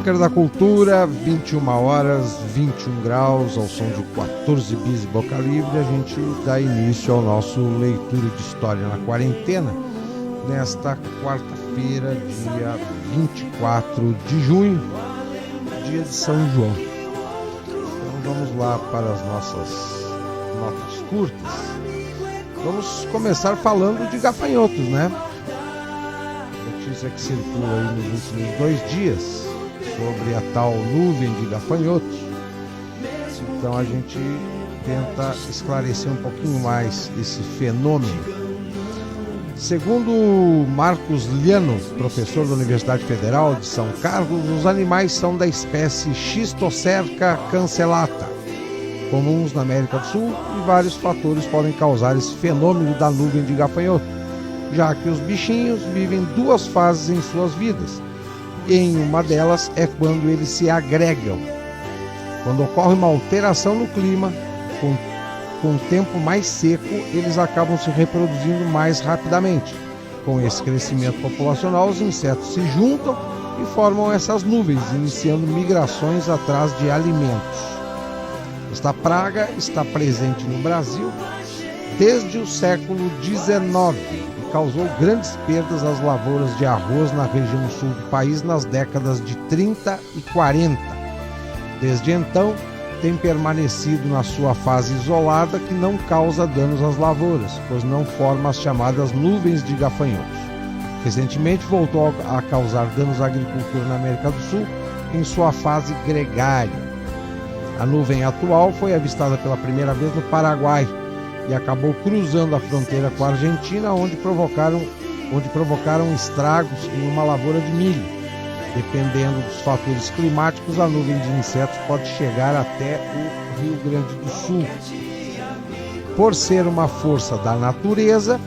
Bunker da Cultura, 21 horas, 21 graus, ao som de 14 bis e boca livre, a gente dá início ao nosso Leitura de História na Quarentena, nesta quarta-feira, dia 24 de junho, dia de São João. Então vamos lá para as nossas notas curtas. Vamos começar falando de gafanhotos, né? Notícia que circula aí nos últimos 2 dias sobre a tal nuvem de gafanhotos. Então a gente tenta esclarecer um pouquinho mais esse fenômeno. Segundo Marcos Liano, professor da Universidade Federal de São Carlos, os animais são da espécie Schistocerca cancellata, comuns na América do Sul, e vários fatores podem causar esse fenômeno da nuvem de gafanhoto, já que os bichinhos vivem 2 fases em suas vidas. Em uma delas é quando eles se agregam. Quando ocorre uma alteração no clima, com o tempo mais seco, eles acabam se reproduzindo mais rapidamente. Com esse crescimento populacional, os insetos se juntam e formam essas nuvens, iniciando migrações atrás de alimentos. Esta praga está presente no Brasil desde o século XIX e causou grandes perdas às lavouras de arroz na região sul do país nas décadas de 30 e 40. Desde então, tem permanecido na sua fase isolada, que não causa danos às lavouras, pois não forma as chamadas nuvens de gafanhotos. Recentemente voltou a causar danos à agricultura na América do Sul em sua fase gregária. A nuvem atual foi avistada pela primeira vez no Paraguai e acabou cruzando a fronteira com a Argentina, onde provocaram estragos em uma lavoura de milho. Dependendo dos fatores climáticos, a nuvem de insetos pode chegar até o Rio Grande do Sul. Por ser uma força da natureza,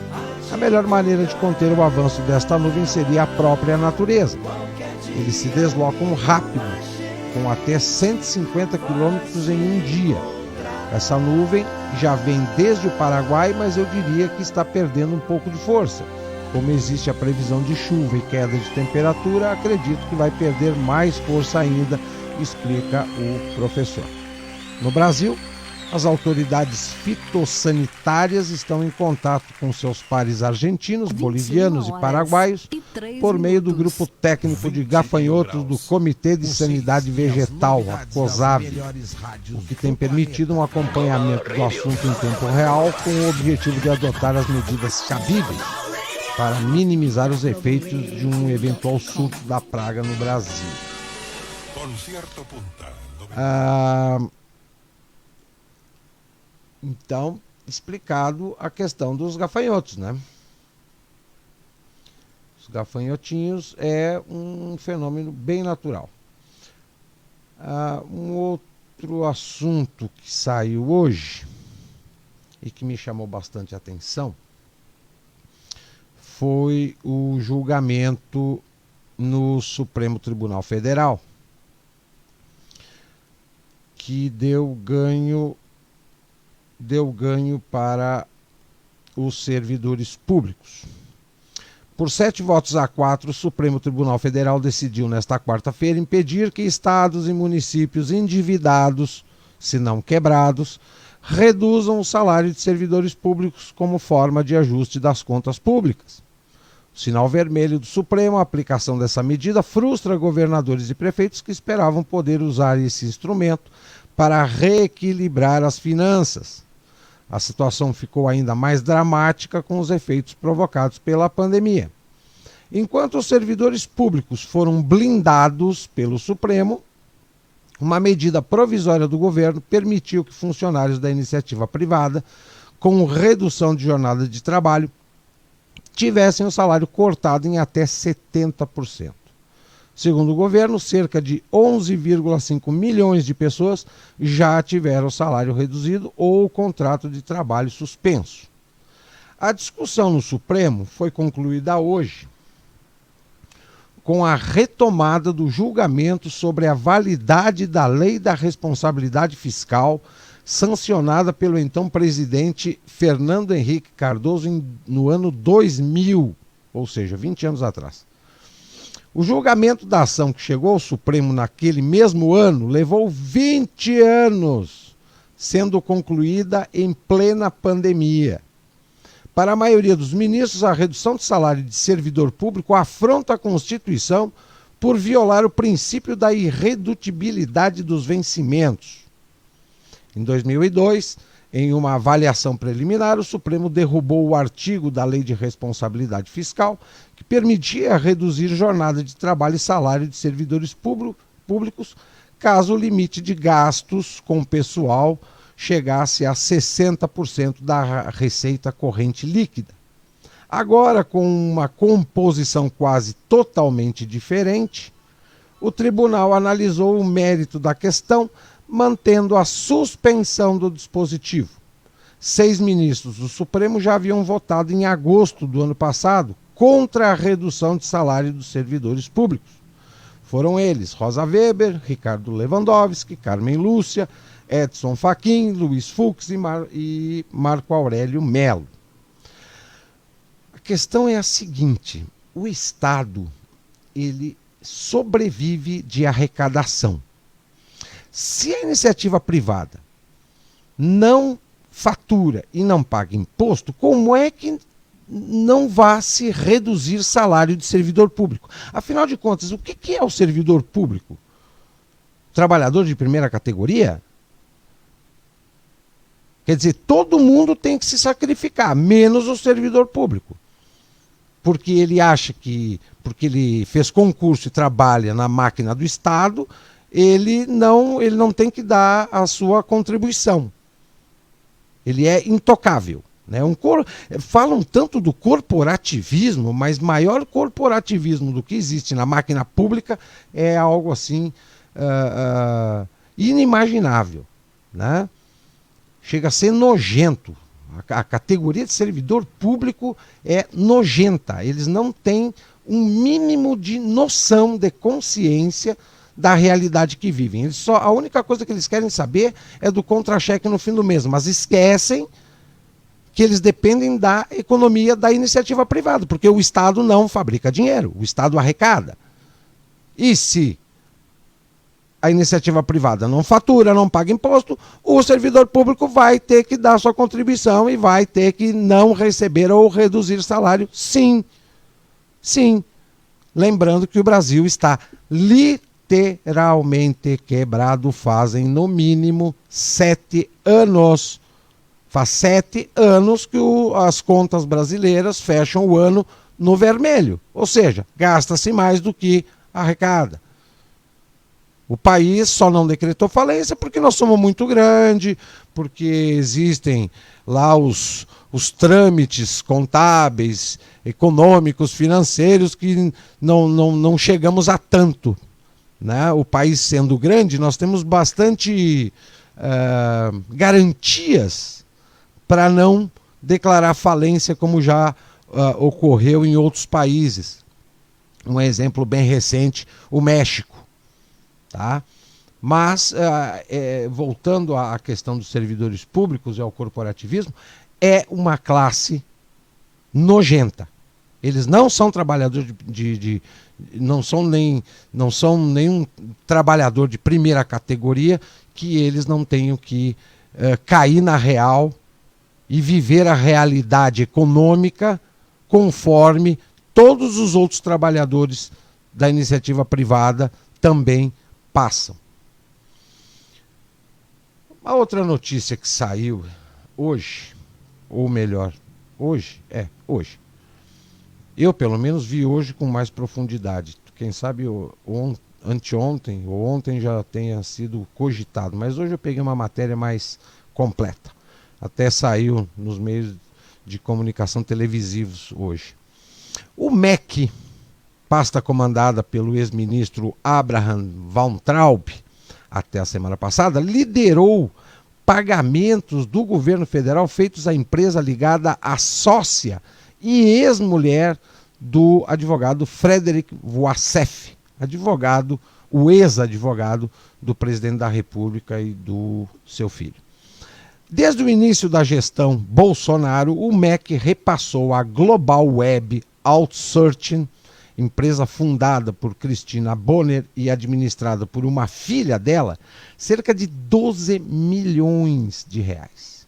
a melhor maneira de conter o avanço desta nuvem seria a própria natureza. Eles se deslocam rápido, com até 150 quilômetros em um dia. Essa nuvem já vem desde o Paraguai, mas eu diria que está perdendo um pouco de força. Como existe a previsão de chuva e queda de temperatura, acredito que vai perder mais força ainda, explica o professor. No Brasil, as autoridades fitossanitárias estão em contato com seus pares argentinos, bolivianos e paraguaios por meio do grupo técnico de gafanhotos do Comitê de Sanidade Vegetal, a COSAV, o que tem permitido um acompanhamento do assunto em tempo real com o objetivo de adotar as medidas cabíveis para minimizar os efeitos de um eventual surto da praga no Brasil. Então, explicado a questão dos gafanhotos, né? Os gafanhotinhos é um fenômeno bem natural. Um outro assunto que saiu hoje e que me chamou bastante atenção foi o julgamento no Supremo Tribunal Federal, que deu ganho para os servidores públicos. Por 7 votos a 4, o Supremo Tribunal Federal decidiu nesta quarta-feira impedir que estados e municípios endividados, se não quebrados, reduzam o salário de servidores públicos como forma de ajuste das contas públicas. O sinal vermelho do Supremo, a aplicação dessa medida, frustra governadores e prefeitos que esperavam poder usar esse instrumento para reequilibrar as finanças. A situação ficou ainda mais dramática com os efeitos provocados pela pandemia. Enquanto os servidores públicos foram blindados pelo Supremo, uma medida provisória do governo permitiu que funcionários da iniciativa privada, com redução de jornada de trabalho, tivessem o salário cortado em até 70%. Segundo o governo, cerca de 11,5 milhões de pessoas já tiveram o salário reduzido ou o contrato de trabalho suspenso. A discussão no Supremo foi concluída hoje com a retomada do julgamento sobre a validade da Lei da Responsabilidade Fiscal, sancionada pelo então presidente Fernando Henrique Cardoso no ano 2000, ou seja, 20 anos atrás. O julgamento da ação que chegou ao Supremo naquele mesmo ano levou 20 anos, sendo concluída em plena pandemia. Para a maioria dos ministros, a redução de salário de servidor público afronta a Constituição por violar o princípio da irredutibilidade dos vencimentos. Em 2002, em uma avaliação preliminar, o Supremo derrubou o artigo da Lei de Responsabilidade Fiscal que permitia reduzir jornada de trabalho e salário de servidores públicos caso o limite de gastos com pessoal chegasse a 60% da receita corrente líquida. Agora, com uma composição quase totalmente diferente, o tribunal analisou o mérito da questão, mantendo a suspensão do dispositivo. 6 ministros do Supremo já haviam votado em agosto do ano passado contra a redução de salário dos servidores públicos. Foram eles Rosa Weber, Ricardo Lewandowski, Carmen Lúcia, Edson Fachin, Luiz Fux e Marco Aurélio Melo. A questão é a seguinte: o Estado, ele sobrevive de arrecadação. Se a iniciativa privada não fatura e não paga imposto, como é que não vai se reduzir salário de servidor público? Afinal de contas, o que é o servidor público? Trabalhador de primeira categoria? Quer dizer, todo mundo tem que se sacrificar, menos o servidor público. Porque ele acha que, porque ele fez concurso e trabalha na máquina do Estado, ele não tem que dar a sua contribuição. Ele é intocável. Né? Falam tanto do corporativismo, mas maior corporativismo do que existe na máquina pública é algo assim inimaginável. Né? Chega a ser nojento. A categoria de servidor público é nojenta. Eles não têm um mínimo de noção, de consciência da realidade que vivem. A única coisa que eles querem saber é do contra-cheque no fim do mês, mas esquecem que eles dependem da economia da iniciativa privada, porque o Estado não fabrica dinheiro, o Estado arrecada. E se a iniciativa privada não fatura, não paga imposto, o servidor público vai ter que dar sua contribuição e vai ter que não receber ou reduzir salário, sim. Sim. Lembrando que o Brasil está literalmente quebrado fazem no mínimo 7 anos. Faz 7 anos que as contas brasileiras fecham o ano no vermelho. Ou seja, gasta-se mais do que arrecada. O país só não decretou falência porque nós somos muito grande, porque existem lá os trâmites contábeis, econômicos, financeiros, que não chegamos a tanto. Né? O país sendo grande, nós temos bastante garantias para não declarar falência, como já ocorreu em outros países. Um exemplo bem recente, o México. Tá? Mas, voltando à questão dos servidores públicos e ao corporativismo, é uma classe nojenta. Eles não são trabalhadores não são nenhum trabalhador de primeira categoria que eles não tenham que cair na real e viver a realidade econômica conforme todos os outros trabalhadores da iniciativa privada também passam. Uma outra notícia que saiu hoje, ou melhor, hoje. Eu, pelo menos, vi hoje com mais profundidade. Quem sabe anteontem ou ontem já tenha sido cogitado, mas hoje eu peguei uma matéria mais completa. Até saiu nos meios de comunicação televisivos hoje. O MEC, pasta comandada pelo ex-ministro Abraham Weintraub, até a semana passada, liderou pagamentos do governo federal feitos à empresa ligada à sócia e ex-mulher do advogado Frederic Wassef, o ex-advogado do presidente da República e do seu filho. Desde o início da gestão Bolsonaro, o MEC repassou à Global Web Outsourcing empresa fundada por Cristina Bonner e administrada por uma filha dela, cerca de 12 milhões de reais.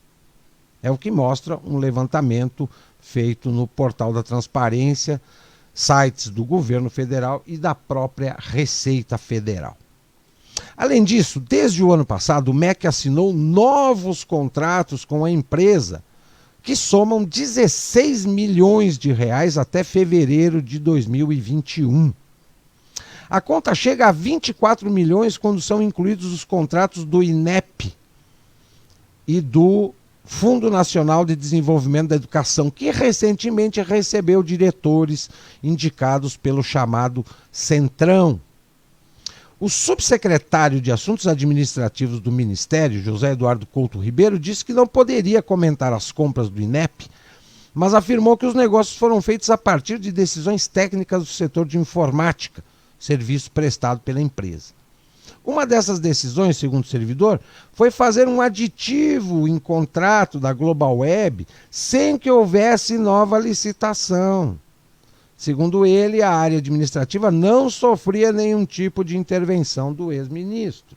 É o que mostra um levantamento feito no portal da Transparência, sites do governo federal e da própria Receita Federal. Além disso, desde o ano passado, o MEC assinou novos contratos com a empresa, que somam 16 milhões de reais até fevereiro de 2021. A conta chega a 24 milhões quando são incluídos os contratos do INEP e do Fundo Nacional de Desenvolvimento da Educação, que recentemente recebeu diretores indicados pelo chamado Centrão. O subsecretário de Assuntos Administrativos do Ministério, José Eduardo Couto Ribeiro, disse que não poderia comentar as compras do INEP, mas afirmou que os negócios foram feitos a partir de decisões técnicas do setor de informática, serviço prestado pela empresa. Uma dessas decisões, segundo o servidor, foi fazer um aditivo em contrato da Global Web sem que houvesse nova licitação. Segundo ele, a área administrativa não sofria nenhum tipo de intervenção do ex-ministro.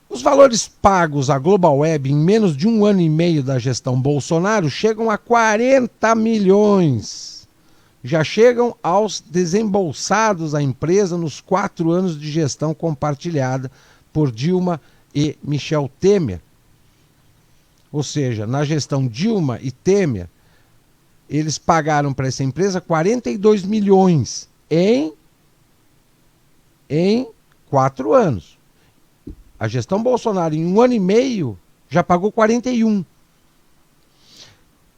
Os valores pagos à Global Web em menos de um ano e meio da gestão Bolsonaro chegam a 40 milhões. Já chegam aos desembolsados à empresa nos 4 anos de gestão compartilhada por Dilma e Michel Temer. Ou seja, na gestão Dilma e Temer, eles pagaram para essa empresa 42 milhões em 4 anos. A gestão Bolsonaro, em um ano e meio, já pagou 41.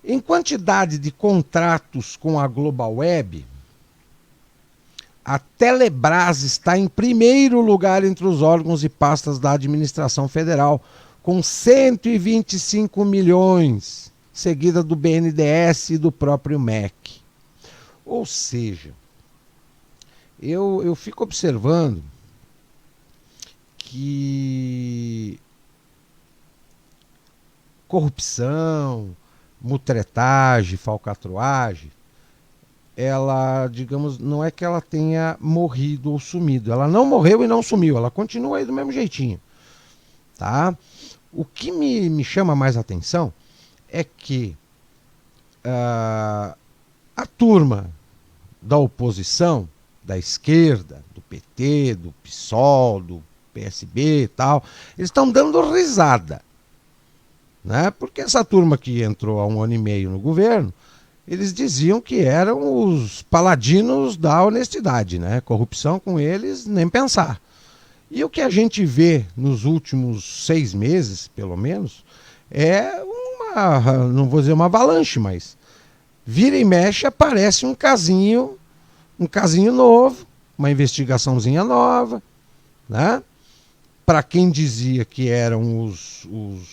Em quantidade de contratos com a Global Web, a Telebrás está em primeiro lugar entre os órgãos e pastas da administração federal, com 125 milhões. Seguida do BNDES e do próprio MEC. Ou seja, eu fico observando que corrupção, mutretagem, falcatruagem, ela, digamos, não é que ela tenha morrido ou sumido. Ela não morreu e não sumiu, ela continua aí do mesmo jeitinho. Tá? O que me chama mais atenção é que a turma da oposição, da esquerda, do PT, do PSOL, do PSB e tal, eles estão dando risada. Né? Porque essa turma que entrou há um ano e meio no governo, eles diziam que eram os paladinos da honestidade, né? Corrupção com eles, nem pensar. E o que a gente vê nos últimos 6 meses, pelo menos, é não vou dizer uma avalanche, mas vira e mexe aparece um casinho novo, uma investigaçãozinha nova, né? Para quem dizia que eram os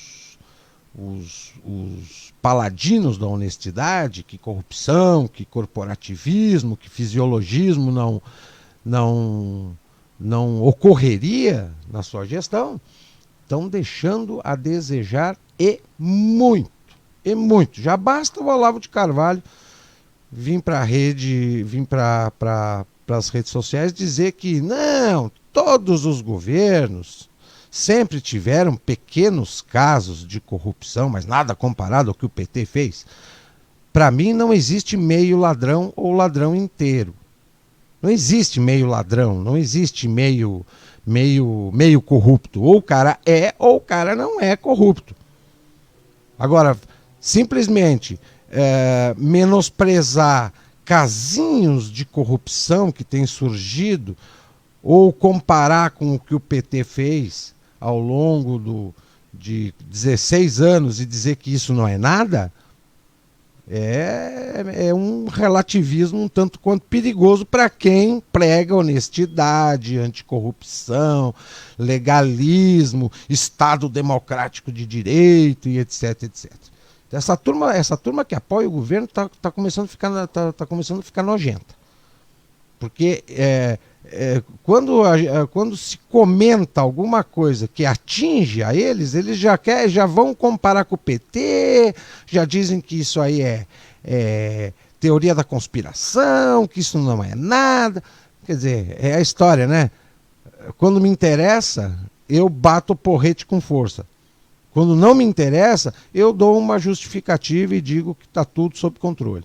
paladinos da honestidade, que corrupção, que corporativismo, que fisiologismo não ocorreria na sua gestão, estão deixando a desejar e muito. Já basta o Olavo de Carvalho vir para a rede, vir para as redes sociais dizer que não, todos os governos sempre tiveram pequenos casos de corrupção, mas nada comparado ao que o PT fez. Para mim não existe meio ladrão ou ladrão inteiro. Não existe meio ladrão, não existe meio corrupto. Ou o cara é ou o cara não é corrupto. Agora, simplesmente menosprezar casinhos de corrupção que têm surgido ou comparar com o que o PT fez ao longo de 16 anos e dizer que isso não é nada, é um relativismo um tanto quanto perigoso para quem prega honestidade, anticorrupção, legalismo, Estado democrático de direito e etc, etc. Essa turma que apoia o governo tá começando a ficar nojenta. Porque quando se comenta alguma coisa que atinge a eles já vão comparar com o PT, já dizem que isso aí teoria da conspiração, que isso não é nada. Quer dizer, é a história, né? Quando me interessa, eu bato o porrete com força. Quando não me interessa, eu dou uma justificativa e digo que está tudo sob controle.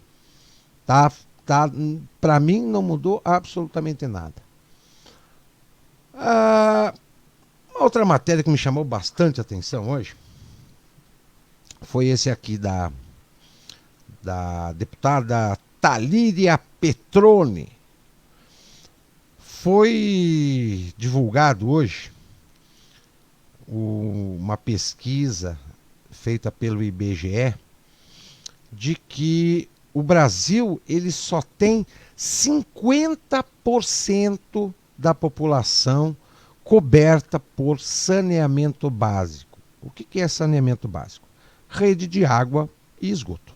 Para mim não mudou absolutamente nada. Outra matéria que me chamou bastante atenção hoje foi esse aqui da deputada Talíria Petroni. Foi divulgado hoje uma pesquisa feita pelo IBGE de que o Brasil ele só tem 50% da população coberta por saneamento básico. O que é saneamento básico? Rede de água e esgoto.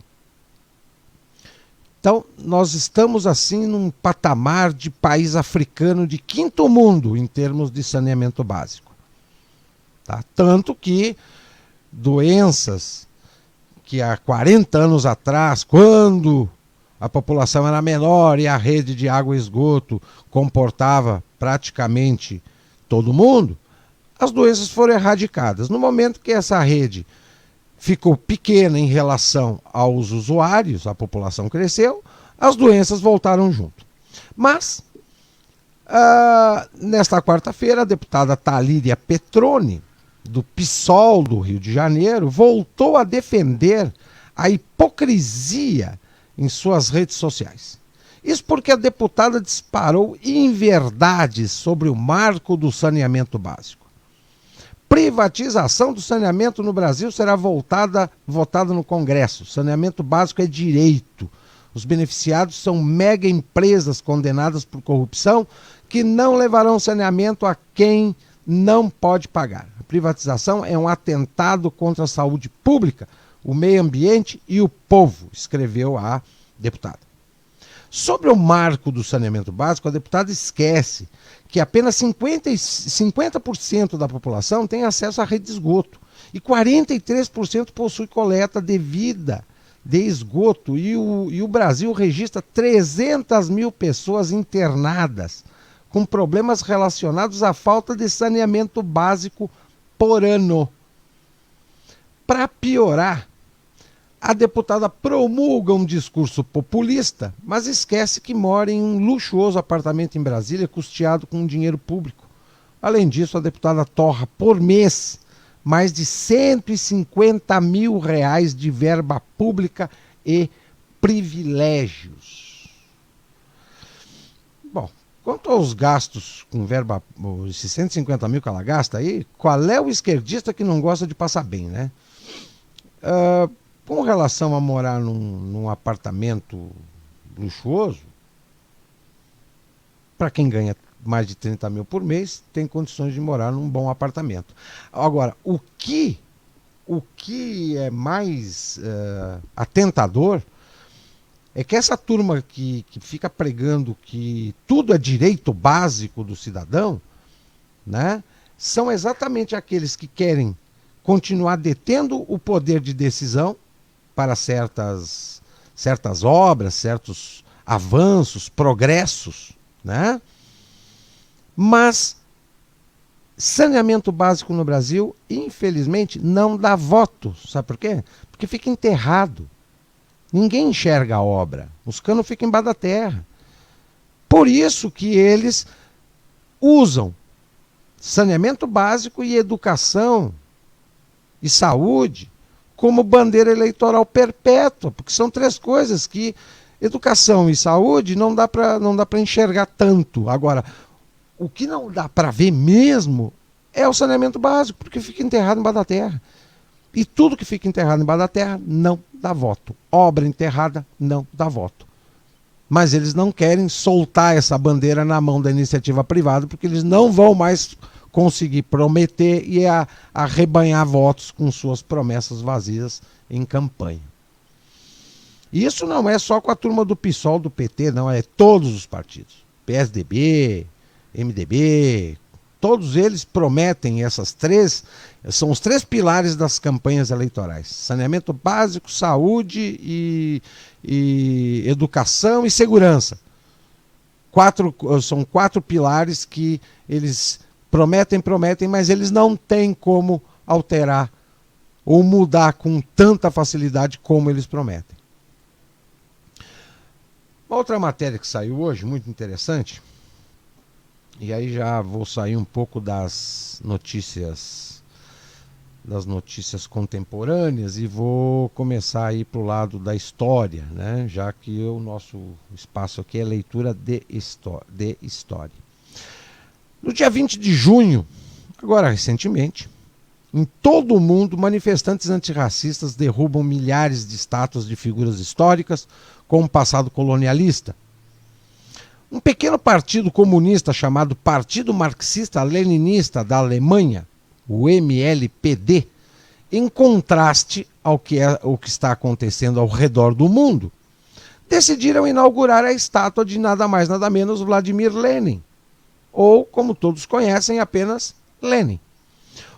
Então, nós estamos assim num patamar de país africano de quinto mundo em termos de saneamento básico. Tá? Tanto que doenças que há 40 anos atrás, quando a população era menor e a rede de água e esgoto comportava praticamente todo mundo, as doenças foram erradicadas. No momento que essa rede ficou pequena em relação aos usuários, a população cresceu, as doenças voltaram junto. Mas, nesta quarta-feira, a deputada Talíria Petroni, do PSOL do Rio de Janeiro, voltou a defender a hipocrisia em suas redes sociais. Isso porque a deputada disparou inverdades sobre o marco do saneamento básico. Privatização do saneamento no Brasil será votada no Congresso. Saneamento básico é direito. Os beneficiados são mega empresas condenadas por corrupção que não levarão saneamento a quem não pode pagar. A privatização é um atentado contra a saúde pública, o meio ambiente e o povo, escreveu a deputada. Sobre o marco do saneamento básico, a deputada esquece que apenas 50% da população tem acesso à rede de esgoto e 43% possui coleta devida de esgoto e o Brasil registra 300 mil pessoas internadas com problemas relacionados à falta de saneamento básico por ano. Para piorar, a deputada promulga um discurso populista, mas esquece que mora em um luxuoso apartamento em Brasília, custeado com dinheiro público. Além disso, a deputada torra por mês mais de R$150 mil de verba pública e privilégios. Bom, quanto aos gastos com verba, esses 150 mil que ela gasta aí, qual é o esquerdista que não gosta de passar bem, né? Com relação a morar num apartamento luxuoso, para quem ganha mais de 30 mil por mês, tem condições de morar num bom apartamento. Agora, o que é mais atentador é que essa turma que fica pregando que tudo é direito básico do cidadão, né, são exatamente aqueles que querem continuar detendo o poder de decisão para certas obras, certos avanços, progressos, né? Mas saneamento básico no Brasil, infelizmente, não dá voto. Sabe por quê? Porque fica enterrado. Ninguém enxerga a obra. Os canos ficam embaixo da terra. Por isso que eles usam saneamento básico e educação e saúde como bandeira eleitoral perpétua, porque são três coisas que educação e saúde não dá para enxergar tanto. Agora, o que não dá para ver mesmo é o saneamento básico, porque fica enterrado embaixo da terra. E tudo que fica enterrado embaixo da terra não dá voto. Obra enterrada não dá voto. Mas eles não querem soltar essa bandeira na mão da iniciativa privada, porque eles não vão mais conseguir prometer e arrebanhar votos com suas promessas vazias em campanha. E isso não é só com a turma do PSOL, do PT, não, é todos os partidos. PSDB, MDB, Todos eles prometem são os três pilares das campanhas eleitorais: saneamento básico, saúde e educação e segurança. São 4 pilares que eles prometem, mas eles não têm como alterar ou mudar com tanta facilidade como eles prometem. Outra matéria que saiu hoje, muito interessante, e aí já vou sair um pouco das notícias contemporâneas e vou começar a ir para o lado da história, né? Já que o nosso espaço aqui é leitura de história. No dia 20 de junho, agora recentemente, em todo o mundo, manifestantes antirracistas derrubam milhares de estátuas de figuras históricas com o passado colonialista. Um pequeno partido comunista chamado Partido Marxista-Leninista da Alemanha, o MLPD, em contraste ao que está acontecendo ao redor do mundo, decidiram inaugurar a estátua de nada mais nada menos Vladimir Lenin, ou, como todos conhecem, apenas Lenin.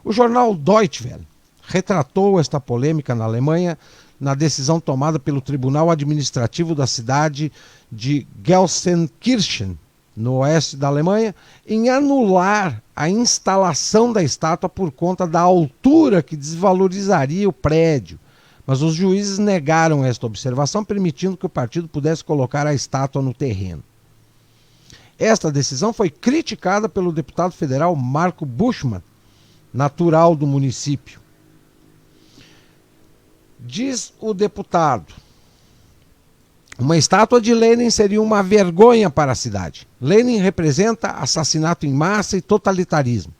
O jornal Deutsche Welle retratou esta polêmica na Alemanha na decisão tomada pelo Tribunal Administrativo da cidade de Gelsenkirchen, no oeste da Alemanha, em anular a instalação da estátua por conta da altura que desvalorizaria o prédio. Mas os juízes negaram esta observação, permitindo que o partido pudesse colocar a estátua no terreno. Esta decisão foi criticada pelo deputado federal Marco Buschmann, natural do município. Diz o deputado: uma estátua de Lenin seria uma vergonha para a cidade. Lenin representa assassinato em massa e totalitarismo.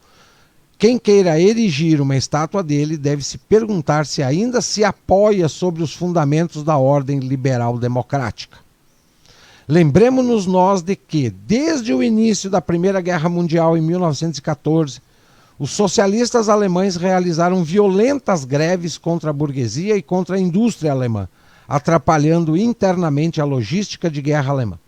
Quem queira erigir uma estátua dele deve se perguntar se ainda se apoia sobre os fundamentos da ordem liberal democrática. Lembremos-nos nós de que, desde o início da Primeira Guerra Mundial, em 1914, os socialistas alemães realizaram violentas greves contra a burguesia e contra a indústria alemã, atrapalhando internamente a logística de guerra alemã.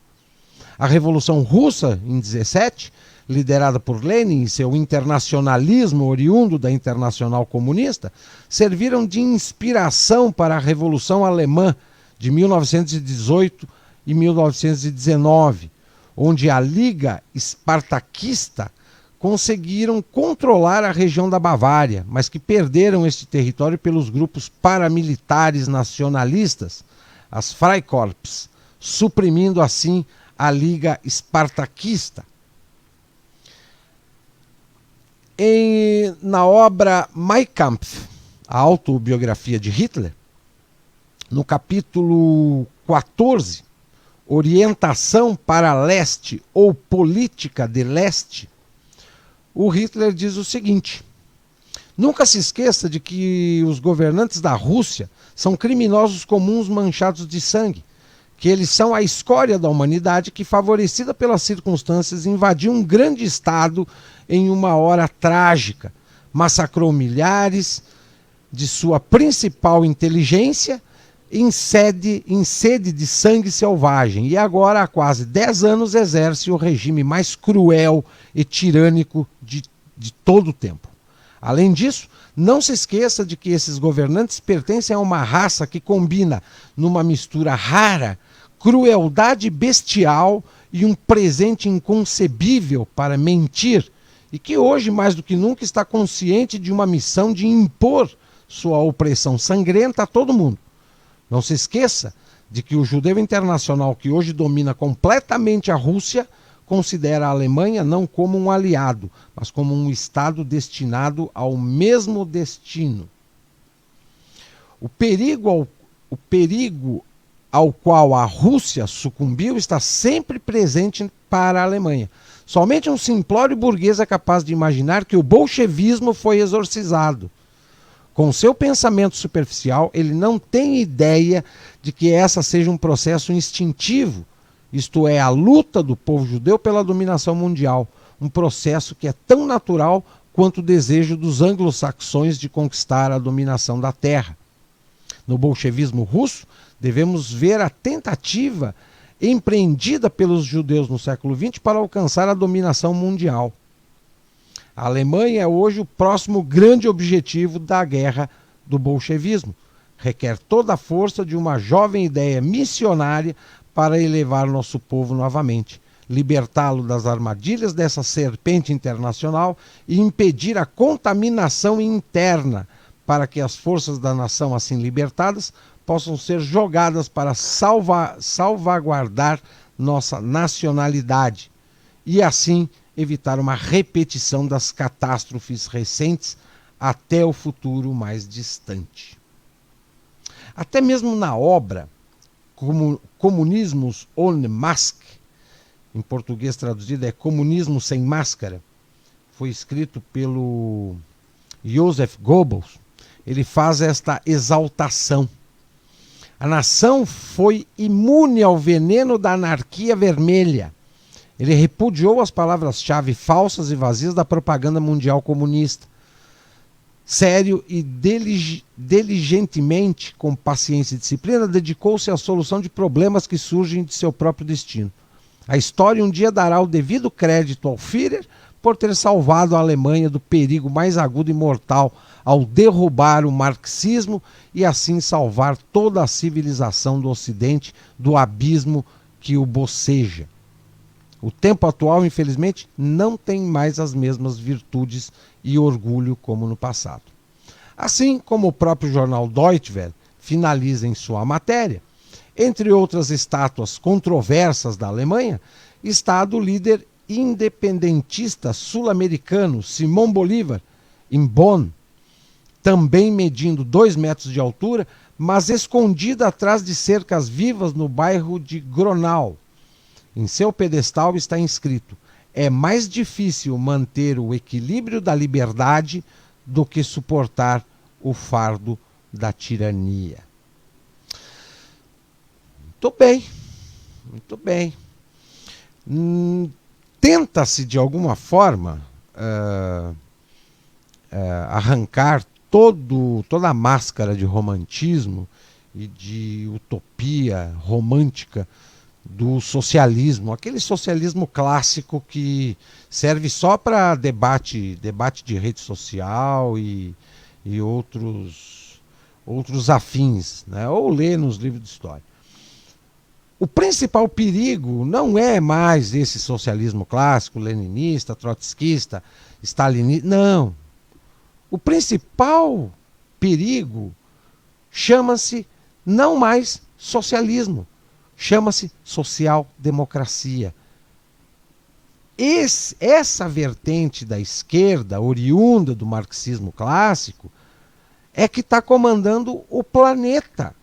A Revolução Russa, em 17, liderada por Lenin e seu internacionalismo oriundo da Internacional Comunista, serviram de inspiração para a Revolução Alemã de 1918 e 1919, onde a Liga Espartaquista conseguiram controlar a região da Bavária, mas que perderam este território pelos grupos paramilitares nacionalistas, as Freikorps, suprimindo assim a Liga Espartaquista. Na obra Mein Kampf, a autobiografia de Hitler, no capítulo 14, Orientação para Leste ou Política de Leste, o Hitler diz o seguinte: nunca se esqueça de que os governantes da Rússia são criminosos comuns manchados de sangue, que eles são a escória da humanidade que, favorecida pelas circunstâncias, invadiu um grande estado em uma hora trágica, massacrou milhares de sua principal inteligência em sede de sangue selvagem e agora há quase 10 anos exerce o regime mais cruel e tirânico de todo o tempo. Além disso, não se esqueça de que esses governantes pertencem a uma raça que combina, numa mistura rara, crueldade bestial e um presente inconcebível para mentir, e que hoje, mais do que nunca, está consciente de uma missão de impor sua opressão sangrenta a todo mundo. Não se esqueça de que o judeu internacional que hoje domina completamente a Rússia considera a Alemanha não como um aliado, mas como um Estado destinado ao mesmo destino. O perigo ao qual a Rússia sucumbiu está sempre presente para a Alemanha. Somente um simplório burguês é capaz de imaginar que o bolchevismo foi exorcizado. Com seu pensamento superficial, ele não tem ideia de que essa seja um processo instintivo, isto é, a luta do povo judeu pela dominação mundial, um processo que é tão natural quanto o desejo dos anglo-saxões de conquistar a dominação da terra. No bolchevismo russo, devemos ver a tentativa empreendida pelos judeus no século XX para alcançar a dominação mundial. A Alemanha é hoje o próximo grande objetivo da guerra do bolchevismo. Requer toda a força de uma jovem ideia missionária para elevar nosso povo novamente, libertá-lo das armadilhas dessa serpente internacional e impedir a contaminação interna, para que as forças da nação assim libertadas possam ser jogadas para salvaguardar nossa nacionalidade e assim evitar uma repetição das catástrofes recentes até o futuro mais distante. Até mesmo na obra Kommunismus ohne Maske, em português traduzido é Comunismo Sem Máscara, foi escrito pelo Joseph Goebbels, ele faz esta exaltação. A nação foi imune ao veneno da anarquia vermelha. Ele repudiou as palavras-chave falsas e vazias da propaganda mundial comunista. Sério e diligentemente, com paciência e disciplina, dedicou-se à solução de problemas que surgem de seu próprio destino. A história um dia dará o devido crédito ao Führer por ter salvado a Alemanha do perigo mais agudo e mortal ao derrubar o marxismo e assim salvar toda a civilização do Ocidente do abismo que o boceja. O tempo atual, infelizmente, não tem mais as mesmas virtudes e orgulho como no passado. Assim como o próprio jornal Deutsche Welle finaliza em sua matéria, entre outras estátuas controversas da Alemanha, está a do líder independentista sul-americano Simón Bolívar, em Bonn, também medindo 2 metros de altura, mas escondida atrás de cercas vivas no bairro de Gronau. Em seu pedestal está inscrito: é mais difícil manter o equilíbrio da liberdade do que suportar o fardo da tirania. Muito bem, muito bem. Tenta-se de alguma forma arrancar toda a máscara de romantismo e de utopia romântica do socialismo, aquele socialismo clássico que serve só para debate de rede social e outros afins, né? Ou ler nos livros de história. O principal perigo não é mais esse socialismo clássico, leninista, trotskista, stalinista, não. O principal perigo chama-se não mais socialismo, chama-se social-democracia. Essa vertente da esquerda, oriunda do marxismo clássico, é que está comandando o planeta.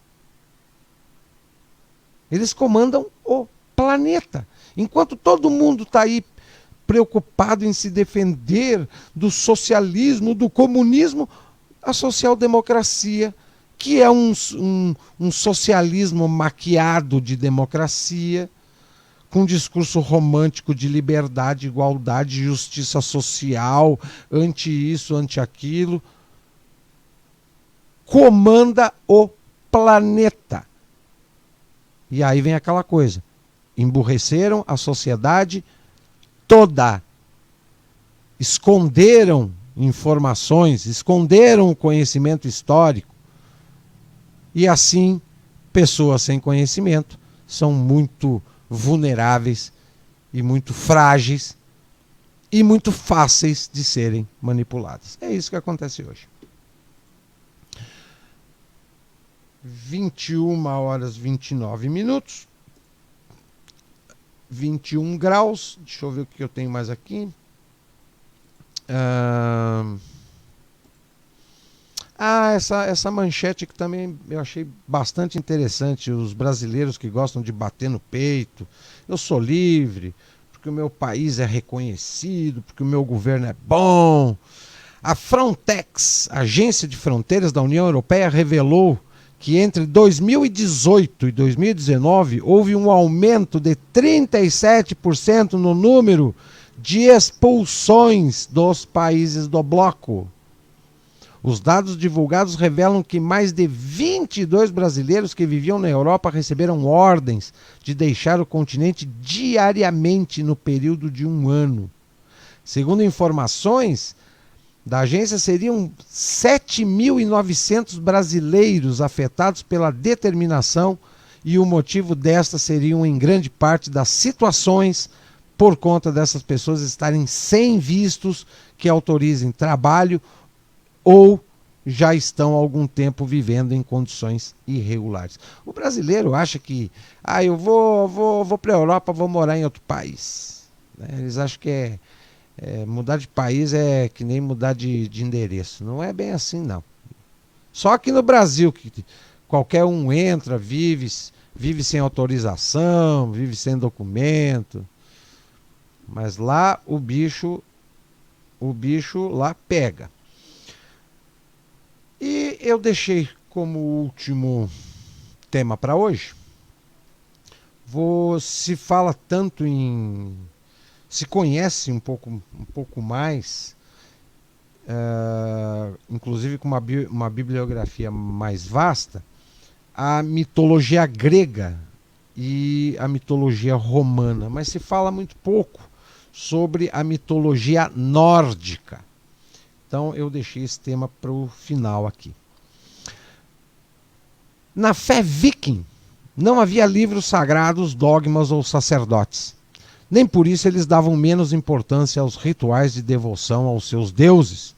Eles comandam o planeta. Enquanto todo mundo está aí preocupado em se defender do socialismo, do comunismo, a social-democracia, que é um socialismo maquiado de democracia, com um discurso romântico de liberdade, igualdade, justiça social, anti isso, anti aquilo, comanda o planeta. E aí vem aquela coisa, emburreceram a sociedade toda, esconderam informações, esconderam o conhecimento histórico, e assim, pessoas sem conhecimento são muito vulneráveis e muito frágeis e muito fáceis de serem manipuladas. É isso que acontece hoje. 21h29, 21 graus. Deixa eu ver o que eu tenho mais aqui. Essa manchete que também eu achei bastante interessante. Os brasileiros que gostam de bater no peito. Eu sou livre, porque o meu país é reconhecido, porque o meu governo é bom. A Frontex, Agência de Fronteiras da União Europeia, revelou que entre 2018 e 2019 houve um aumento de 37% no número de expulsões dos países do bloco. Os dados divulgados revelam que mais de 22 brasileiros que viviam na Europa receberam ordens de deixar o continente diariamente no período de 1 ano. Segundo informações da agência, seriam 7.900 brasileiros afetados pela determinação, e o motivo desta seriam em grande parte das situações por conta dessas pessoas estarem sem vistos que autorizem trabalho ou já estão há algum tempo vivendo em condições irregulares. O brasileiro acha que eu vou para a Europa, vou morar em outro país. Eles acham que mudar de país é que nem mudar de endereço. Não é bem assim, não. Só aqui no Brasil que qualquer um entra, vive sem autorização, vive sem documento. Mas lá o bicho lá pega. E eu deixei como último tema para hoje. Se fala tanto se conhece um pouco mais, inclusive com uma bibliografia mais vasta, a mitologia grega e a mitologia romana, mas se fala muito pouco sobre a mitologia nórdica. Então eu deixei esse tema para o final aqui. Na fé viking, não havia livros sagrados, dogmas ou sacerdotes. Nem por isso eles davam menos importância aos rituais de devoção aos seus deuses,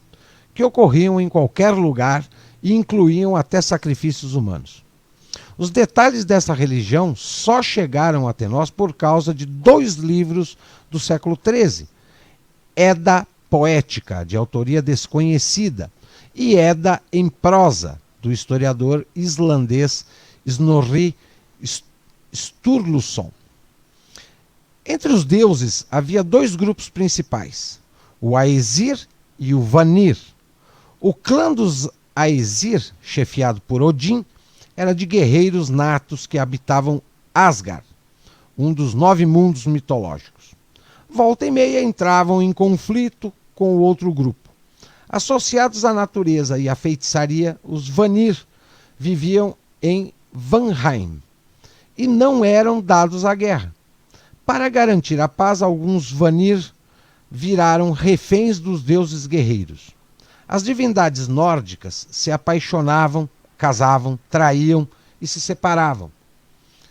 que ocorriam em qualquer lugar e incluíam até sacrifícios humanos. Os detalhes dessa religião só chegaram até nós por causa de 2 livros do século XIII, Edda Poética, de autoria desconhecida, e Edda em prosa, do historiador islandês Snorri Sturluson. Entre os deuses havia 2 grupos principais, o Aesir e o Vanir. O clã dos Aesir, chefiado por Odin, era de guerreiros natos que habitavam Asgard, um dos 9 mundos mitológicos. Volta e meia entravam em conflito com o outro grupo. Associados à natureza e à feitiçaria, os Vanir viviam em Vanheim e não eram dados à guerra. Para garantir a paz, alguns Vanir viraram reféns dos deuses guerreiros. As divindades nórdicas se apaixonavam, casavam, traíam e se separavam,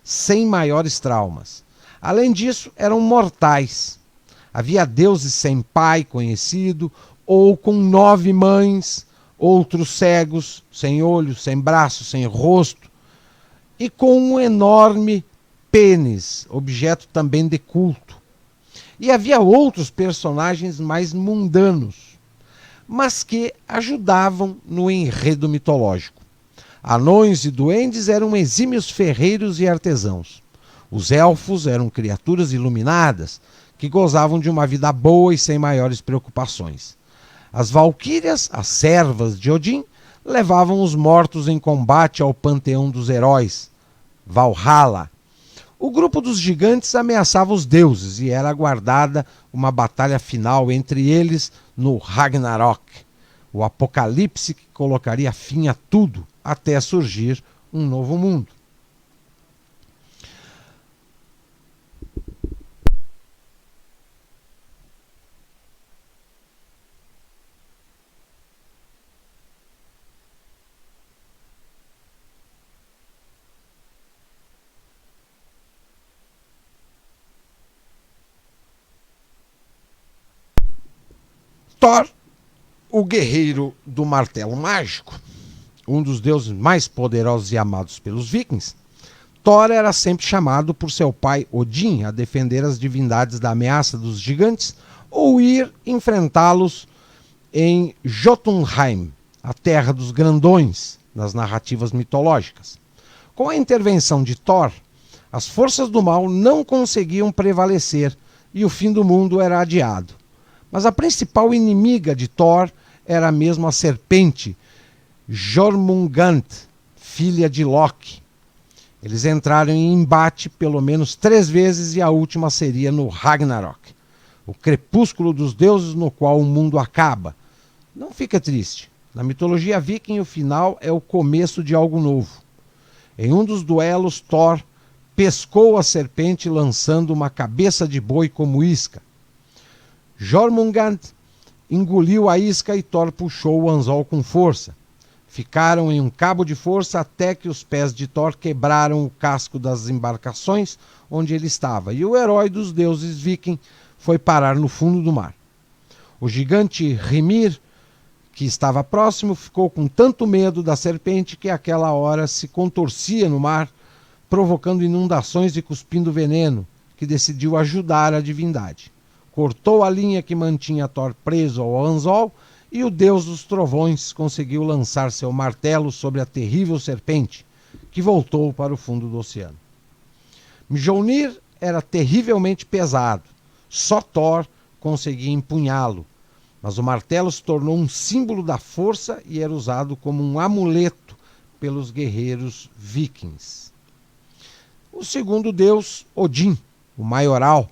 sem maiores traumas. Além disso, eram mortais. Havia deuses sem pai conhecido, ou com 9 mães, outros cegos, sem olhos, sem braços, sem rosto, e com um enorme pênis, objeto também de culto. E havia outros personagens mais mundanos, mas que ajudavam no enredo mitológico. Anões e duendes eram exímios ferreiros e artesãos. Os elfos eram criaturas iluminadas, que gozavam de uma vida boa e sem maiores preocupações. As valquírias, as servas de Odin, levavam os mortos em combate ao panteão dos heróis, Valhalla. O grupo dos gigantes ameaçava os deuses e era aguardada uma batalha final entre eles no Ragnarok, o apocalipse que colocaria fim a tudo até surgir um novo mundo. Thor, o guerreiro do martelo mágico, um dos deuses mais poderosos e amados pelos vikings, Thor era sempre chamado por seu pai Odin a defender as divindades da ameaça dos gigantes ou ir enfrentá-los em Jotunheim, a terra dos grandões, nas narrativas mitológicas. Com a intervenção de Thor, as forças do mal não conseguiam prevalecer e o fim do mundo era adiado. Mas a principal inimiga de Thor era mesmo a serpente Jormungand, filha de Loki. Eles entraram em embate pelo menos 3 vezes e a última seria no Ragnarok, o crepúsculo dos deuses no qual o mundo acaba. Não fica triste. Na mitologia viking, o final é o começo de algo novo. Em um dos duelos, Thor pescou a serpente lançando uma cabeça de boi como isca. Jormungand engoliu a isca e Thor puxou o anzol com força. Ficaram em um cabo de força até que os pés de Thor quebraram o casco das embarcações onde ele estava, e o herói dos deuses viking foi parar no fundo do mar. O gigante Hrimir, que estava próximo, ficou com tanto medo da serpente que àquela hora se contorcia no mar, provocando inundações e cuspindo veneno, que decidiu ajudar a divindade. Cortou a linha que mantinha Thor preso ao anzol e o deus dos trovões conseguiu lançar seu martelo sobre a terrível serpente, que voltou para o fundo do oceano. Mjolnir era terrivelmente pesado. Só Thor conseguia empunhá-lo, mas o martelo se tornou um símbolo da força e era usado como um amuleto pelos guerreiros vikings. O segundo deus, Odin, o maioral.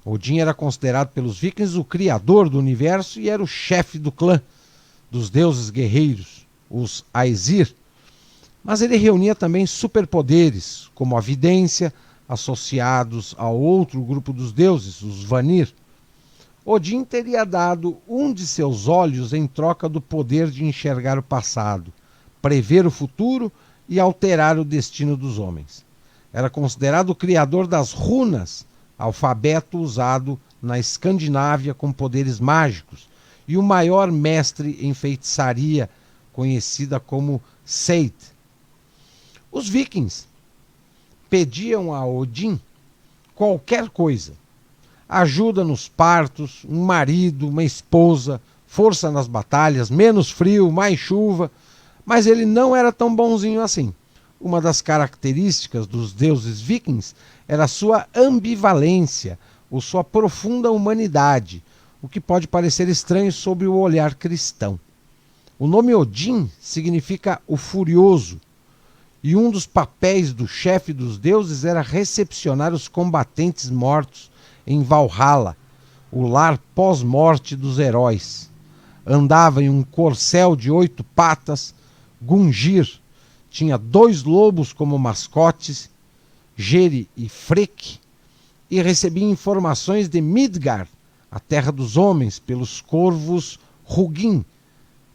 Odin era considerado pelos vikings o criador do universo e era o chefe do clã dos deuses guerreiros, os Aesir. Mas ele reunia também superpoderes, como a vidência, associados ao outro grupo dos deuses, os Vanir. Odin teria dado um de seus olhos em troca do poder de enxergar o passado, prever o futuro e alterar o destino dos homens. Era considerado o criador das runas, alfabeto usado na Escandinávia com poderes mágicos, e o maior mestre em feitiçaria, conhecida como Seid. Os vikings pediam a Odin qualquer coisa: ajuda nos partos, um marido, uma esposa, força nas batalhas, menos frio, mais chuva, mas ele não era tão bonzinho assim. Uma das características dos deuses vikings era sua ambivalência, ou sua profunda humanidade, o que pode parecer estranho sob o olhar cristão. O nome Odin significa o furioso, e um dos papéis do chefe dos deuses era recepcionar os combatentes mortos em Valhalla, o lar pós-morte dos heróis. Andava em um corcel de 8 patas, Gungnir. Tinha 2 lobos como mascotes, Geri e Freki, e recebia informações de Midgard, a terra dos homens, pelos corvos Hugin,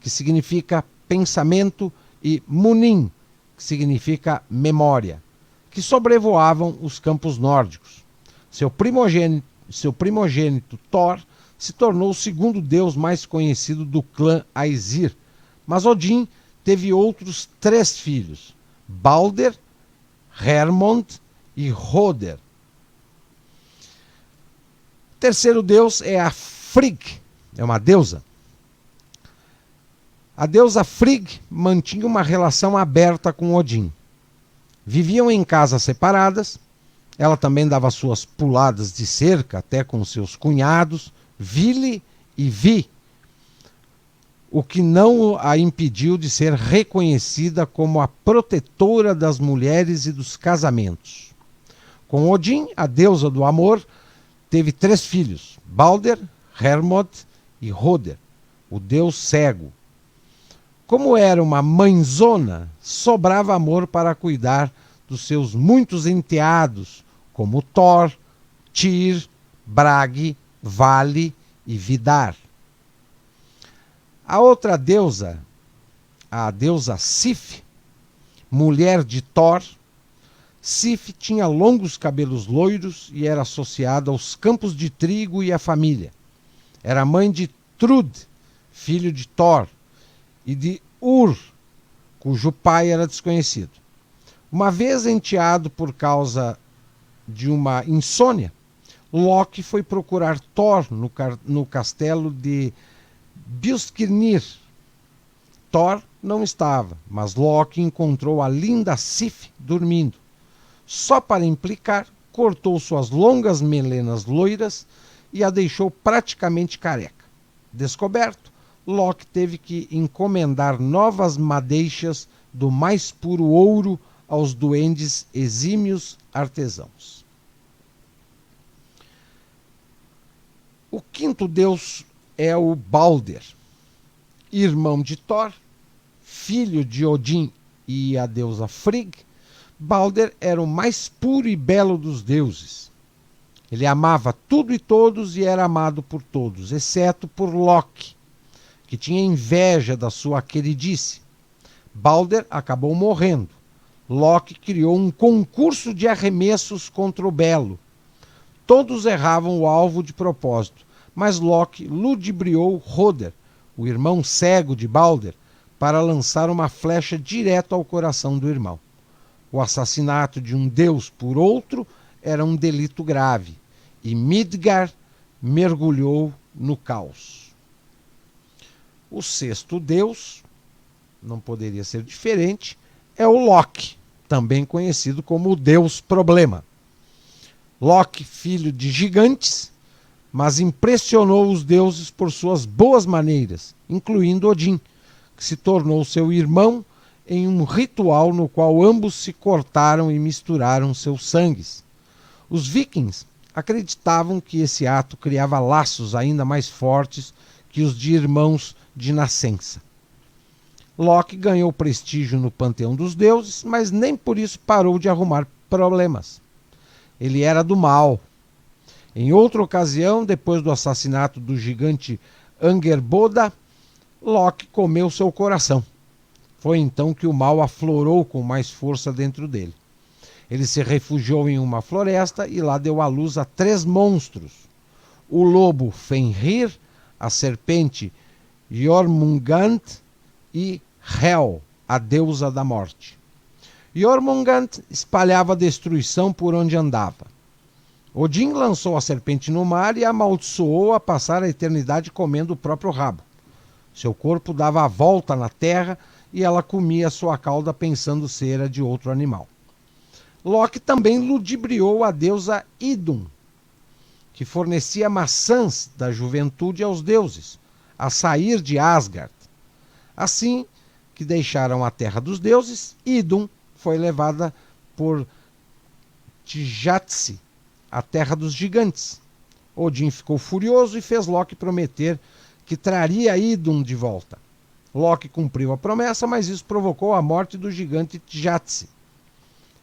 que significa pensamento, e Munin, que significa memória, que sobrevoavam os campos nórdicos. Seu primogênito Thor se tornou o segundo deus mais conhecido do clã Aesir, mas Odin teve outros 3 filhos: Balder, Hermod e Hoder. O terceiro deus é a Frigg, é uma deusa. A deusa Frigg mantinha uma relação aberta com Odin. Viviam em casas separadas. Ela também dava suas puladas de cerca até com seus cunhados, Vili e Vi, o que não a impediu de ser reconhecida como a protetora das mulheres e dos casamentos. Com Odin, a deusa do amor, teve 3 filhos: Balder, Hermod e Hoder, o deus cego. Como era uma mãezona, sobrava amor para cuidar dos seus muitos enteados, como Thor, Tyr, Bragi, Vali e Vidar. A outra deusa, a deusa Sif, mulher de Thor, Sif tinha longos cabelos loiros e era associada aos campos de trigo e à família. Era mãe de Trud, filho de Thor, e de Ur, cujo pai era desconhecido. Uma vez enteado por causa de uma insônia, Loki foi procurar Thor no castelo de Björnskirnir. Thor não estava, mas Loki encontrou a linda Sif dormindo. Só para implicar, cortou suas longas melenas loiras e a deixou praticamente careca. Descoberto, Loki teve que encomendar novas madeixas do mais puro ouro aos duendes exímios artesãos. O quinto deus é o Balder, irmão de Thor, filho de Odin e a deusa Frigg. Balder era o mais puro e belo dos deuses. Ele amava tudo e todos e era amado por todos, exceto por Loki, que tinha inveja da sua queridice. Balder acabou morrendo. Loki criou um concurso de arremessos contra o Belo. Todos erravam o alvo de propósito, mas Loki ludibriou Hoder, o irmão cego de Balder, para lançar uma flecha direto ao coração do irmão. O assassinato de um deus por outro era um delito grave, e Midgard mergulhou no caos. O sexto deus, não poderia ser diferente, é o Loki, também conhecido como o Deus Problema. Loki, filho de gigantes, mas impressionou os deuses por suas boas maneiras, incluindo Odin, que se tornou seu irmão em um ritual no qual ambos se cortaram e misturaram seus sangues. Os vikings acreditavam que esse ato criava laços ainda mais fortes que os de irmãos de nascença. Loki ganhou prestígio no panteão dos deuses, mas nem por isso parou de arrumar problemas. Ele era do mal. Em outra ocasião, depois do assassinato do gigante Angerboda, Loki comeu seu coração. Foi então que o mal aflorou com mais força dentro dele. Ele se refugiou em uma floresta e lá deu à luz a 3 monstros. O lobo Fenrir, a serpente Jormungand e Hel, a deusa da morte. Jormungand espalhava destruição por onde andava. Odin lançou a serpente no mar e a amaldiçoou a passar a eternidade comendo o próprio rabo. Seu corpo dava a volta na terra e ela comia sua cauda pensando ser a de outro animal. Loki também ludibriou a deusa Idun, que fornecia maçãs da juventude aos deuses, a sair de Asgard. Assim que deixaram a terra dos deuses, Idun foi levada por Tijatsi, a terra dos gigantes. Odin ficou furioso e fez Loki prometer que traria Idun de volta. Loki cumpriu a promessa, mas isso provocou a morte do gigante Tijatsi.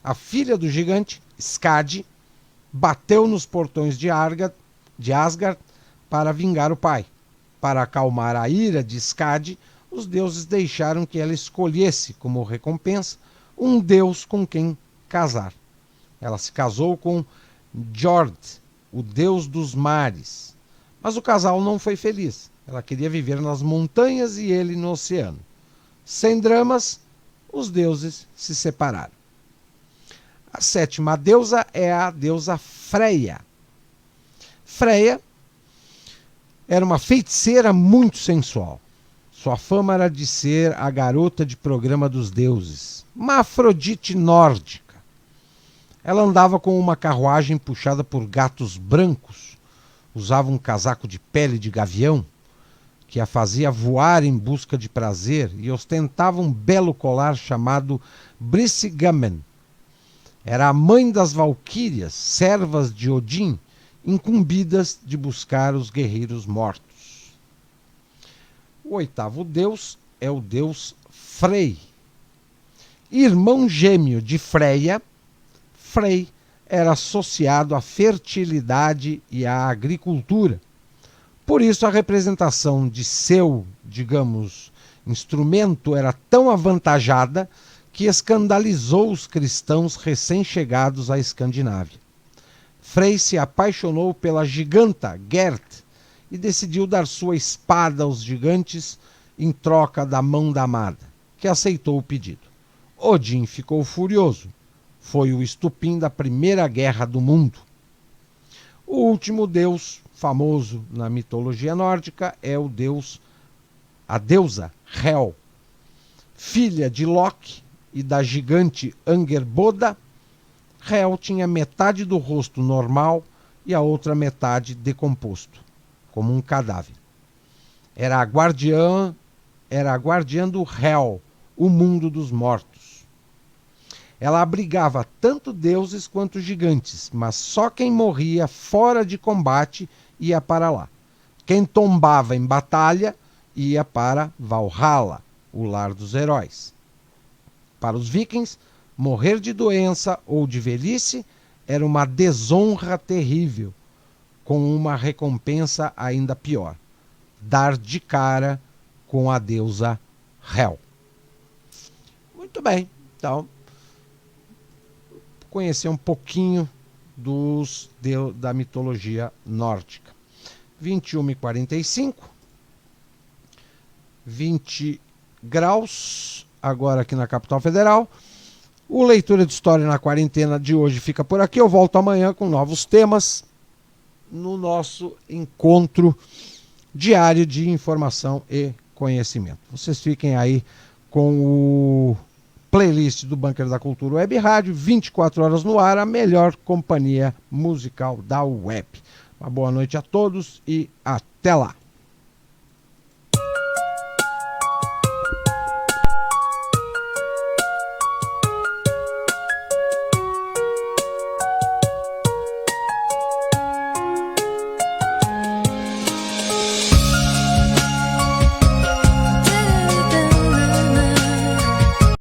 A filha do gigante, Skadi, bateu nos portões de Asgard para vingar o pai. Para acalmar a ira de Skadi, os deuses deixaram que ela escolhesse como recompensa um deus com quem casar. Ela se casou com Njord, o deus dos mares. Mas o casal não foi feliz. Ela queria viver nas montanhas e ele no oceano. Sem dramas, os deuses se separaram. A 7ª deusa é a deusa Freya. Freya era uma feiticeira muito sensual. Sua fama era de ser a garota de programa dos deuses, uma Afrodite nórdica. Ela andava com uma carruagem puxada por gatos brancos, usava um casaco de pele de gavião, que a fazia voar em busca de prazer, e ostentava um belo colar chamado Brisingamen. Era a mãe das valquírias, servas de Odin, incumbidas de buscar os guerreiros mortos. O 8º deus é o deus Frey. Irmão gêmeo de Freya, Frey era associado à fertilidade e à agricultura. Por isso a representação de seu, digamos, instrumento era tão avantajada que escandalizou os cristãos recém-chegados à Escandinávia. Frey se apaixonou pela giganta Gerd e decidiu dar sua espada aos gigantes em troca da mão da amada, que aceitou o pedido. Odin ficou furioso. Foi o estupim da Primeira Guerra do Mundo. O último deus famoso na mitologia nórdica é a deusa Hel. Filha de Loki e da gigante Angerboda, Hel tinha metade do rosto normal e a outra metade decomposto, como um cadáver. Era a guardiã do Hel, o mundo dos mortos. Ela abrigava tanto deuses quanto gigantes, mas só quem morria fora de combate ia para lá. Quem tombava em batalha ia para Valhalla, o lar dos heróis. Para os vikings, morrer de doença ou de velhice era uma desonra terrível, com uma recompensa ainda pior: dar de cara com a deusa Hel. Muito bem, então, conhecer um pouquinho da mitologia nórdica. 21h45, 20 graus, agora aqui na capital federal. O Leitura de História na Quarentena de hoje fica por aqui. Eu volto amanhã com novos temas no nosso encontro diário de informação e conhecimento. Vocês fiquem aí com o playlist do Bunker da Cultura Web Rádio, 24 horas no ar, a melhor companhia musical da web. Uma boa noite a todos e até lá.